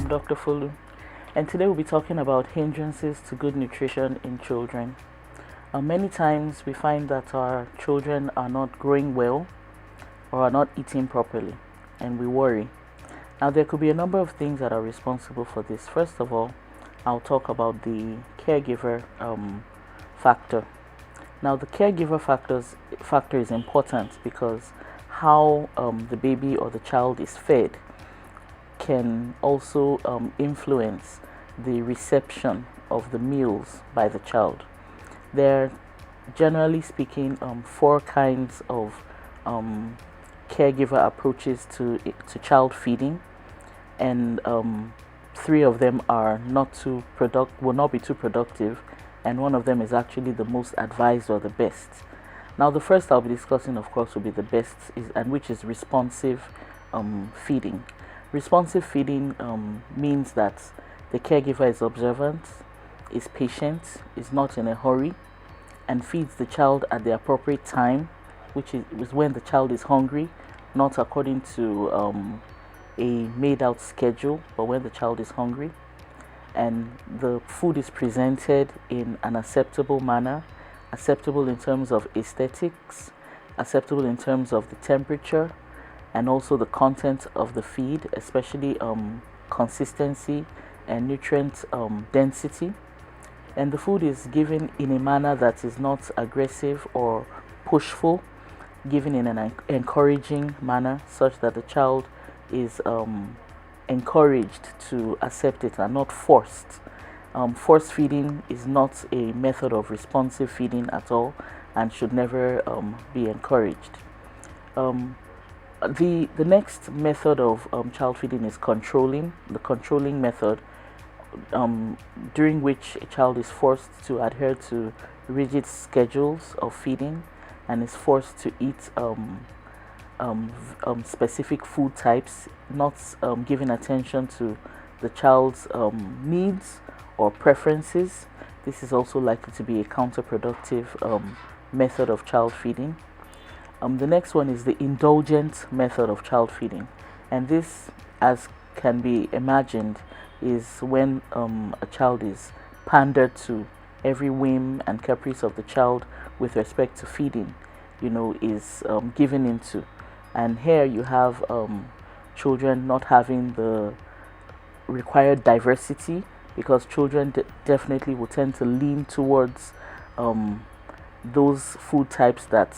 I'm Dr. Fulu, and today we'll be talking about hindrances to good nutrition in children. Many times we find that our children are not growing well or are not eating properly, and we worry. Now, there could be a number of things that are responsible for this. First of all, I'll talk about the caregiver factor. Now, the factor is important because how the baby or the child is fed can also influence the reception of the meals by the child. There are, generally speaking, four kinds of caregiver approaches to child feeding, and three of them are will not be too productive, and one of them is actually the most advised or the best. Now, the first I'll be discussing, of course, will be the best, which is responsive feeding. Responsive feeding means that the caregiver is observant, is patient, is not in a hurry, and feeds the child at the appropriate time, which is when the child is hungry, not according to a made out schedule, but when the child is hungry. And the food is presented in an acceptable manner, acceptable in terms of aesthetics, acceptable in terms of the temperature, and also the content of the feed, especially consistency and nutrient density. And the food is given in a manner that is not aggressive or pushful, given in an encouraging manner, such that the child is encouraged to accept it and not forced. Force feeding is not a method of responsive feeding at all and should never be encouraged. The next method of child feeding is the controlling method, during which a child is forced to adhere to rigid schedules of feeding and is forced to eat specific food types, not giving attention to the child's needs or preferences. This is also likely to be a counterproductive method of child feeding. The next one is the indulgent method of child feeding, and this, as can be imagined, is when a child is pandered to. Every whim and caprice of the child with respect to feeding, is given into. And here you have children not having the required diversity, because children definitely will tend to lean towards those food types that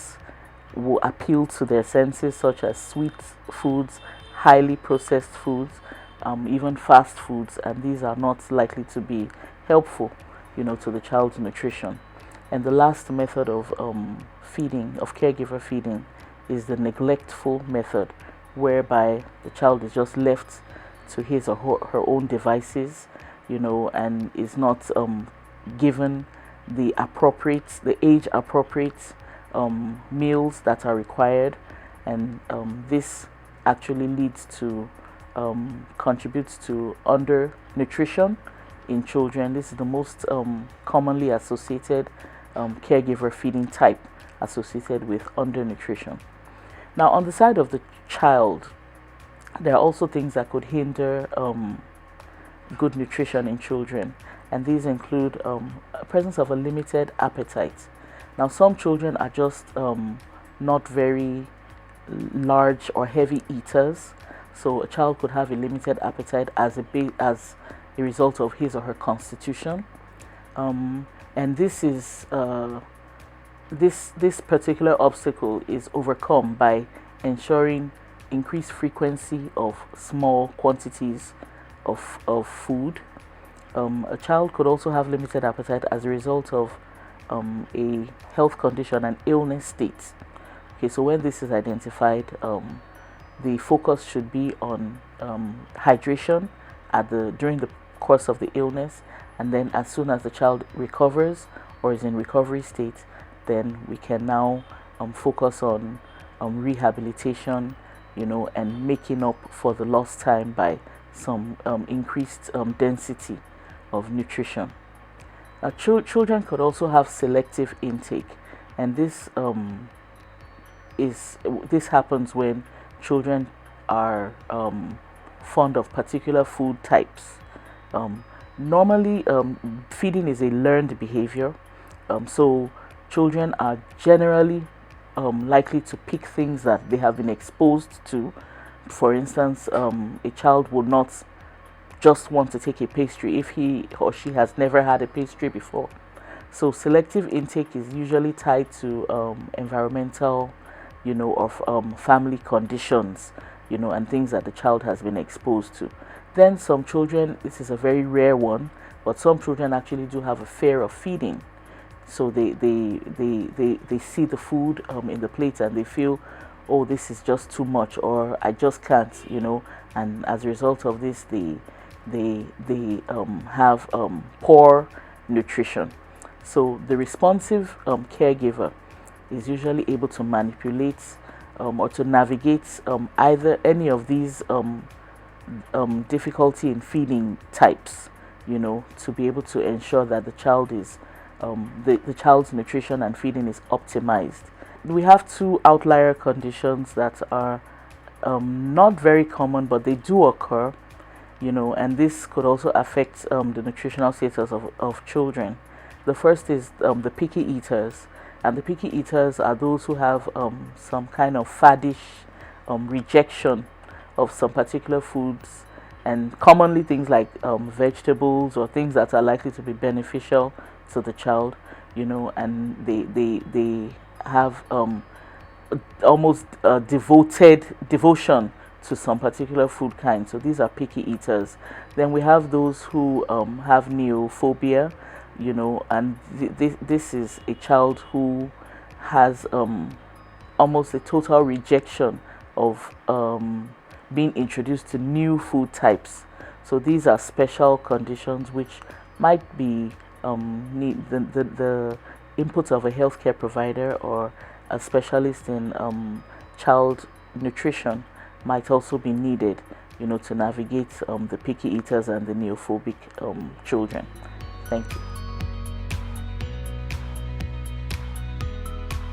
will appeal to their senses, such as sweet foods, highly processed foods, even fast foods, and these are not likely to be helpful, to the child's nutrition. And the last method of caregiver feeding, is the neglectful method, whereby the child is just left to his or her own devices, and is not given the age appropriate meals that are required, and this actually contributes to undernutrition in children. This is the most commonly associated caregiver feeding type, associated with undernutrition. Now, on the side of the child, there are also things that could hinder good nutrition in children, and these include presence of a limited appetite. Now, some children are just not very large or heavy eaters, so a child could have a limited appetite as a result of his or her constitution, and this is this particular obstacle is overcome by ensuring increased frequency of small quantities of food. A child could also have limited appetite as a result of a health condition, an illness state. Okay, so when this is identified, the focus should be on hydration during the course of the illness, and then as soon as the child recovers or is in recovery state, then we can now focus on rehabilitation, and making up for the lost time by some increased density of nutrition. Children could also have selective intake, and this happens when children are fond of particular food types. Normally, feeding is a learned behavior, so children are generally likely to pick things that they have been exposed to. For instance, a child would not just want to take a pastry if he or she has never had a pastry before. So selective intake is usually tied to environmental, or family conditions, and things that the child has been exposed to. Then some children, this is a very rare one, but some children actually do have a fear of feeding. So they see the food in the plate and they feel, oh, this is just too much, or I just can't, and as a result of this, they have poor nutrition. So the responsive caregiver is usually able to manipulate or to navigate either any of these difficulty in feeding types, to be able to ensure that the child is the child's nutrition and feeding is optimized. We have two outlier conditions that are not very common, but they do occur, and this could also affect the nutritional status of children. The first is the picky eaters, and the picky eaters are those who have some kind of faddish rejection of some particular foods, and commonly things like vegetables or things that are likely to be beneficial to the child, and they have almost devotion to some particular food kind. So these are picky eaters. Then we have those who have neophobia, and this is a child who has almost a total rejection of being introduced to new food types. So these are special conditions which might be need the input of a healthcare provider or a specialist in child nutrition might also be needed, to navigate the picky eaters and the neophobic children. Thank you.